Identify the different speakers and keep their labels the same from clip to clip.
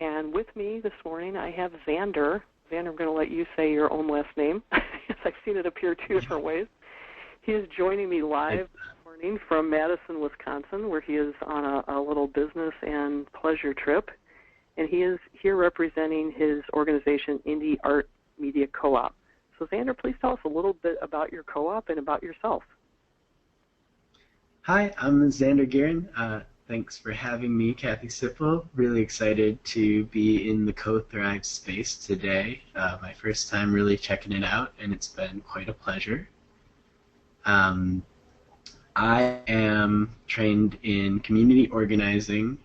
Speaker 1: And with me this morning I have Xander. Xander, I'm going to let you say your own last name. I've seen it appear two different ways. He is joining me live this morning from Madison, Wisconsin, where he is on a little business and pleasure trip. And he is here representing his organization, Indy Arts Media Co-Op. So, Xander, please tell us a little bit about your co-op and about yourself.
Speaker 2: Hi, I'm Xander Gieryn. Thanks for having me, Kathy Sippel. Really excited to be in the CoThrive space today. My first time really checking it out, and it's been quite a pleasure. I am trained in community organizing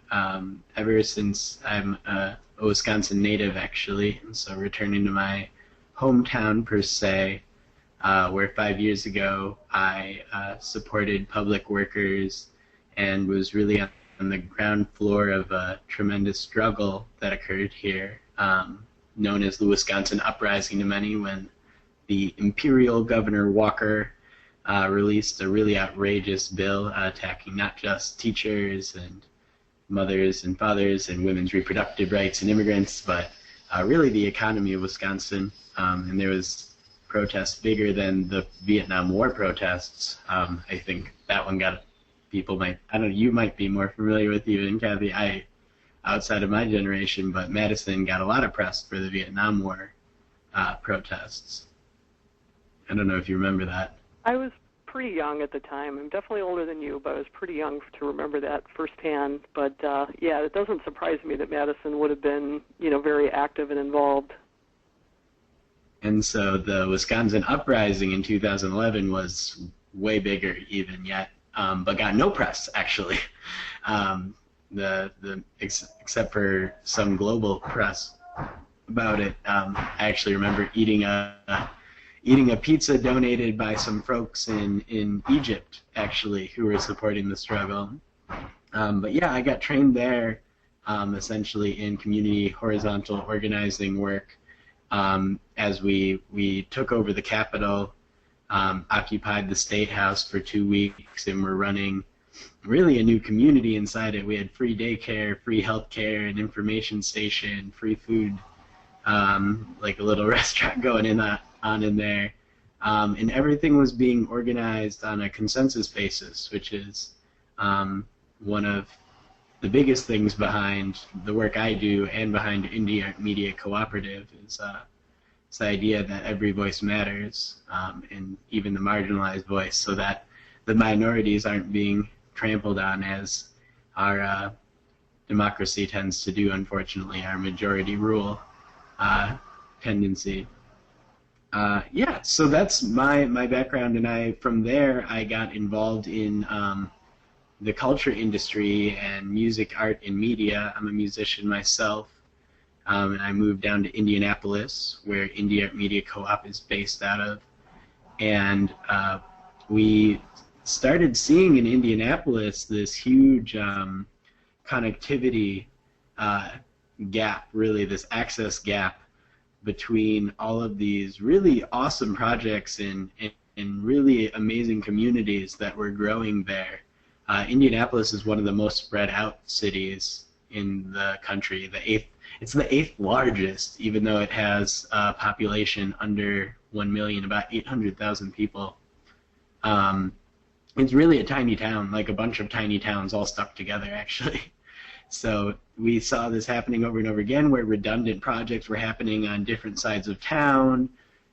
Speaker 2: ever since I'm a Wisconsin native, actually, and so returning to my hometown, per se, where 5 years ago I supported public workers and was really on the ground floor of a tremendous struggle that occurred here, known as the Wisconsin Uprising to many, when the Imperial Governor Walker released a really outrageous bill attacking not just teachers and mothers and fathers and women's reproductive rights and immigrants, but really the economy of Wisconsin. And there was protests bigger than the Vietnam War protests. I think that one got people might, I don't know, you might be more familiar with even, Kathy, outside of my generation, but Madison got a lot of press for the Vietnam War protests. I don't know if you remember that.
Speaker 1: I was pretty young at the time. I'm definitely older than you, but I was pretty young to remember that firsthand. But yeah, it doesn't surprise me that Madison would have been, very active and involved.
Speaker 2: And so the Wisconsin Uprising in 2011 was way bigger even yet, but got no press, actually, except for some global press about it. I actually remember eating a pizza donated by some folks in Egypt, actually, who were supporting the struggle. But yeah, I got trained there, essentially in community horizontal organizing work, as we took over the Capitol, occupied the State House for 2 weeks, and were running really a new community inside it. We had free daycare, free healthcare, an information station, free food, like a little restaurant going on in there. And everything was being organized on a consensus basis, which is one of the biggest things behind the work I do and behind Indy Arts Media Cooperative is this idea that every voice matters, and even the marginalized voice, so that the minorities aren't being trampled on as our democracy tends to do, unfortunately, our majority rule tendency. Yeah, so that's my background, and from there I got involved in the culture industry and music, art, and media. I'm a musician myself, and I moved down to Indianapolis, where Indy Arts Media Co-op is based out of, and we started seeing in Indianapolis this huge connectivity gap, really this access gap between all of these really awesome projects and really amazing communities that were growing there. Indianapolis is one of the most spread out cities in the country. It's the 8th largest, even though it has a population under 1 million, about 800,000 people. It's really a tiny town, like a bunch of tiny towns all stuck together, actually. So we saw this happening over and over again, where redundant projects were happening on different sides of town.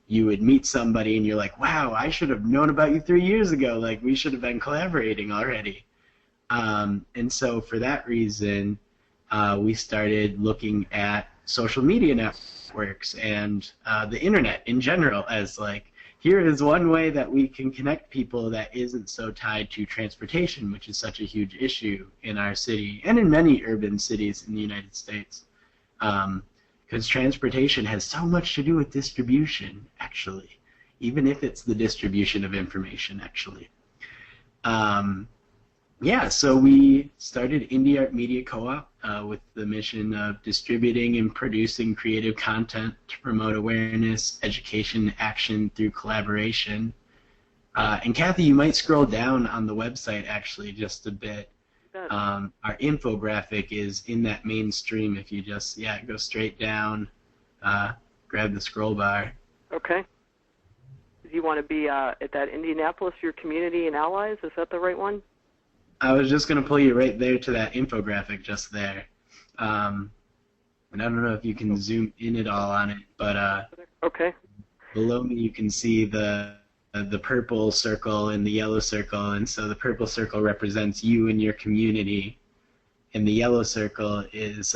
Speaker 2: You would meet somebody and you're like, wow, I should have known about you 3 years ago. Like, we should have been collaborating already. And so for that reason, we started looking at social media networks and the internet in general as like, here is one way that we can connect people that isn't so tied to transportation, which is such a huge issue in our city and in many urban cities in the United States. Because transportation has so much to do with distribution, actually, even if it's the distribution of information, actually. Yeah, so we started Indy Arts Media Co-op with the mission of distributing and producing creative content to promote awareness, education, action through collaboration. And Kathy, you might scroll down on the website actually just a bit. our infographic is in that main stream. If you just go straight down, grab the scroll bar.
Speaker 1: Okay. Do you want to be at that Indianapolis, your community and allies? Is that the right one?
Speaker 2: I was just going to pull you right there to that infographic just there. And I don't know if you can zoom in at all on it, but
Speaker 1: okay.
Speaker 2: Below me you can see the purple circle and the yellow circle, and so the purple circle represents you and your community, and the yellow circle is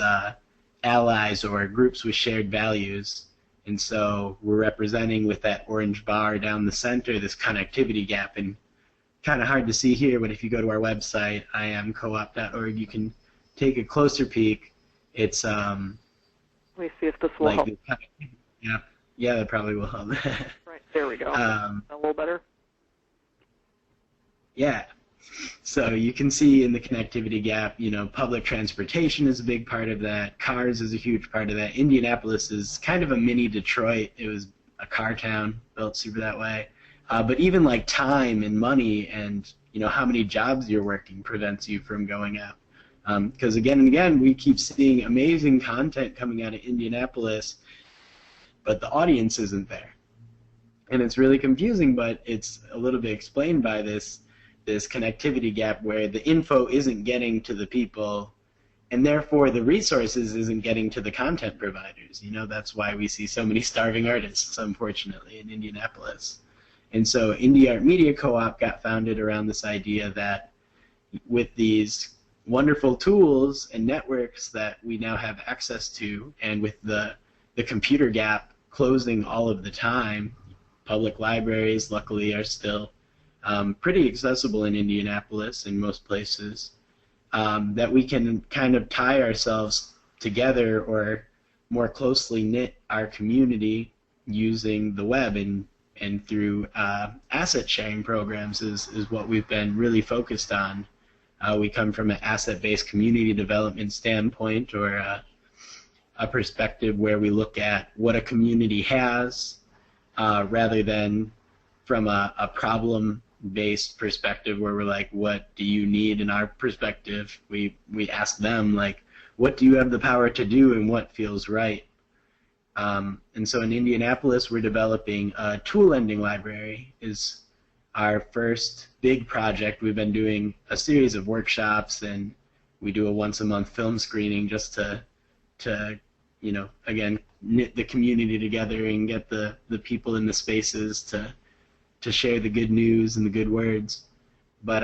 Speaker 2: allies or groups with shared values. And so we're representing with that orange bar down the center this connectivity gap, and kind of hard to see here, but if you go to our website, iamcoop.org, you can take a closer peek. It's
Speaker 1: let me see if this will help.
Speaker 2: Yeah, that probably will help.
Speaker 1: Right, there we go. A little better?
Speaker 2: Yeah. So you can see in the connectivity gap, public transportation is a big part of that. Cars is a huge part of that. Indianapolis is kind of a mini Detroit. It was a car town, built super that way. But even like time and money and, how many jobs you're working prevents you from going out. Because again and again, we keep seeing amazing content coming out of Indianapolis, but the audience isn't there. And it's really confusing, but it's a little bit explained by this connectivity gap where the info isn't getting to the people, and therefore the resources isn't getting to the content providers. That's why we see so many starving artists, unfortunately, in Indianapolis. And so Indy Arts Media Co-op got founded around this idea that with these wonderful tools and networks that we now have access to, and with the computer gap closing all of the time, public libraries luckily are still pretty accessible in Indianapolis and most places, that we can kind of tie ourselves together or more closely knit our community using the web and through asset sharing programs is what we've been really focused on. We come from an asset-based community development standpoint, or a perspective where we look at what a community has rather than from a problem-based perspective where we're like, what do you need? In our perspective, we ask them, like, what do you have the power to do and what feels right? And so in Indianapolis, we're developing a tool lending library is our first big project. We've been doing a series of workshops, and we do a once-a-month film screening just to again, knit the community together and get the people in the spaces to share the good news and the good words. But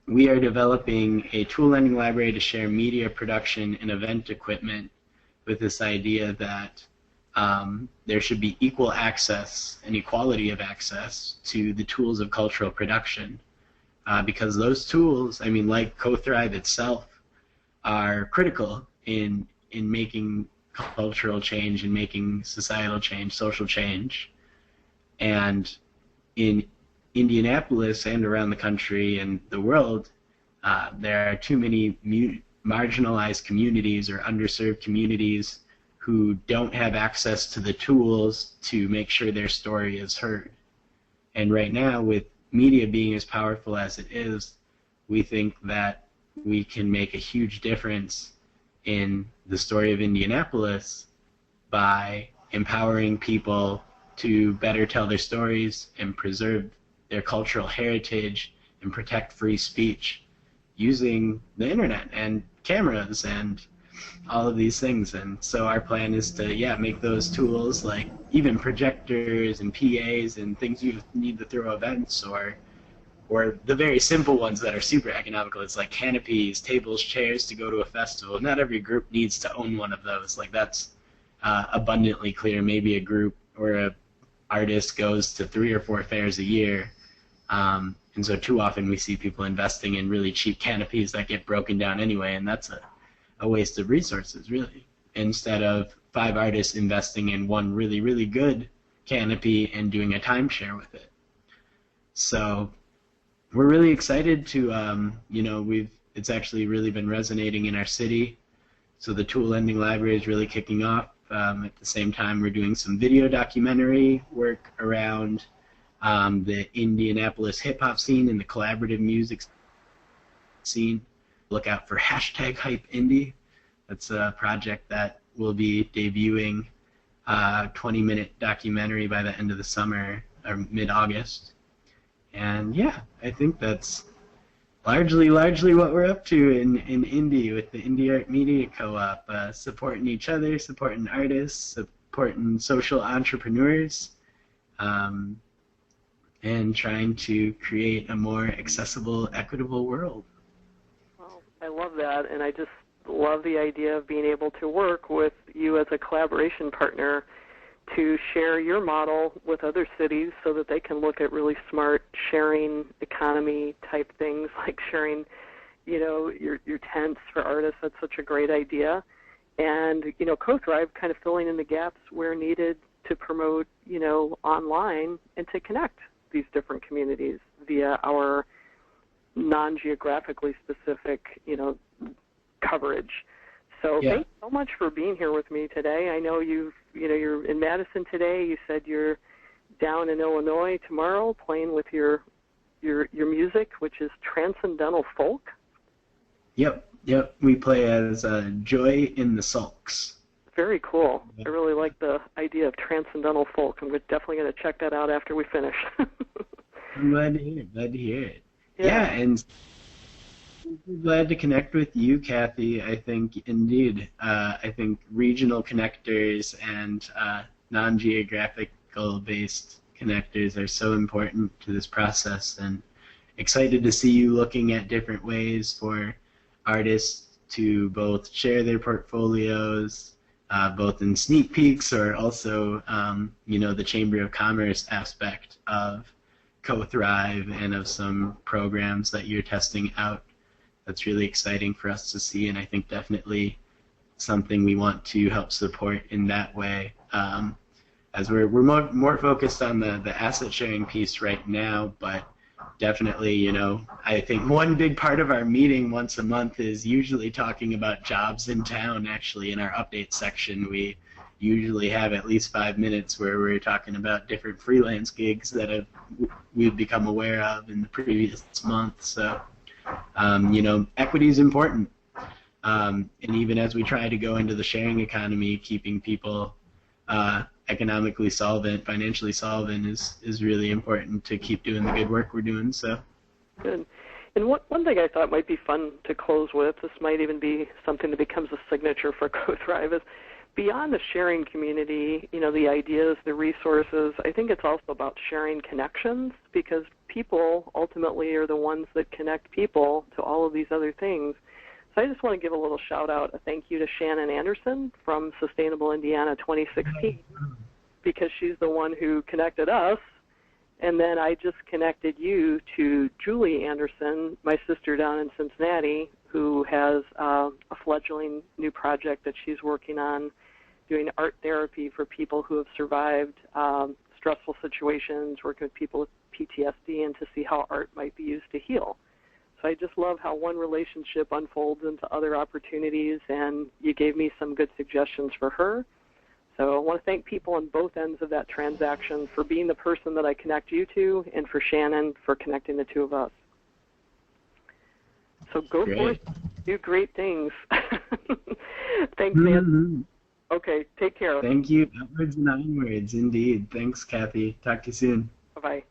Speaker 2: we are developing a tool lending library to share media production and event equipment with this idea that there should be equal access and equality of access to the tools of cultural production, because those tools, like CoThrive itself, are critical in making cultural change and making societal change, social change. And in Indianapolis and around the country and the world, there are too many marginalized communities or underserved communities who don't have access to the tools to make sure their story is heard. And right now, with media being as powerful as it is, we think that we can make a huge difference in the story of Indianapolis by empowering people to better tell their stories and preserve their cultural heritage and protect free speech using the internet and cameras and all of these things. And so our plan is to make those tools, like even projectors and PAs and things you need to throw events, or the very simple ones that are super economical. It's like canopies, tables, chairs to go to a festival. Not every group needs to own one of those. Like, that's abundantly clear. Maybe a group or a artist goes to 3 or 4 fairs a year. And so too often we see people investing in really cheap canopies that get broken down anyway, and that's a waste of resources, really, instead of 5 artists investing in one really, really good canopy and doing a timeshare with it. So we're really excited to, it's actually really been resonating in our city. So the tool lending library is really kicking off. At the same time, we're doing some video documentary work around the Indianapolis hip-hop scene and the collaborative music scene. look out for #HypeIndy. That's a project that will be debuting a 20-minute documentary by the end of the summer or mid-August. And yeah, I think that's largely what we're up to in Indy with the Indy Arts Media Co-op, supporting each other, supporting artists, supporting social entrepreneurs, and trying to create a more accessible, equitable world.
Speaker 1: Well, I love that, and I just love the idea of being able to work with you as a collaboration partner to share your model with other cities so that they can look at really smart sharing economy type things, like sharing, your tents for artists. That's such a great idea. And, CoThrive kind of filling in the gaps where needed to promote, online and to connect these different communities via our non-geographically specific, coverage. So
Speaker 2: Yeah.
Speaker 1: Thanks so much for being here with me today. I know you're in Madison today. You said you're down in Illinois tomorrow playing with your music, which is transcendental folk.
Speaker 2: Yep. We play as Joy in the Sulks.
Speaker 1: Very cool. I really like the idea of transcendental folk. I'm definitely going to check that out after we finish.
Speaker 2: I'm glad to hear it. Yeah, and glad to connect with you, Kathy. I think, indeed, I think regional connectors and non-geographical-based connectors are so important to this process, and excited to see you looking at different ways for artists to both share their portfolios, both in sneak peeks or also, the Chamber of Commerce aspect of CoThrive and of some programs that you're testing out. That's really exciting for us to see, and I think definitely something we want to help support in that way. As we're more focused on the asset sharing piece right now, but definitely, I think one big part of our meeting once a month is usually talking about jobs in town. Actually, in our update section, we usually have at least 5 minutes where we're talking about different freelance gigs that we've become aware of in the previous month. So. Equity is important, and even as we try to go into the sharing economy, keeping people economically solvent, financially solvent is really important to keep doing the good work we're doing. So
Speaker 1: good. And one thing I thought might be fun to close with, this might even be something that becomes a signature for CoThrive, is beyond the sharing community, the ideas, the resources, I think it's also about sharing connections, because people ultimately are the ones that connect people to all of these other things. So I just want to give a little shout out, a thank you to Shannon Anderson from Sustainable Indiana 2016, because she's the one who connected us, and then I just connected you to Julie Anderson, my sister down in Cincinnati, who has a fledgling new project that she's working on, doing art therapy for people who have survived stressful situations, working with people with PTSD, and to see how art might be used to heal. So I just love how one relationship unfolds into other opportunities, and you gave me some good suggestions for her. So I want to thank people on both ends of that transaction for being the person that I connect you to, and for Shannon for connecting the two of us. So go forth, do great things. Thanks, Nancy. Okay, take care.
Speaker 2: Thank you. Upwards and onwards, indeed. Thanks, Kathy. Talk to you soon.
Speaker 1: Bye-bye.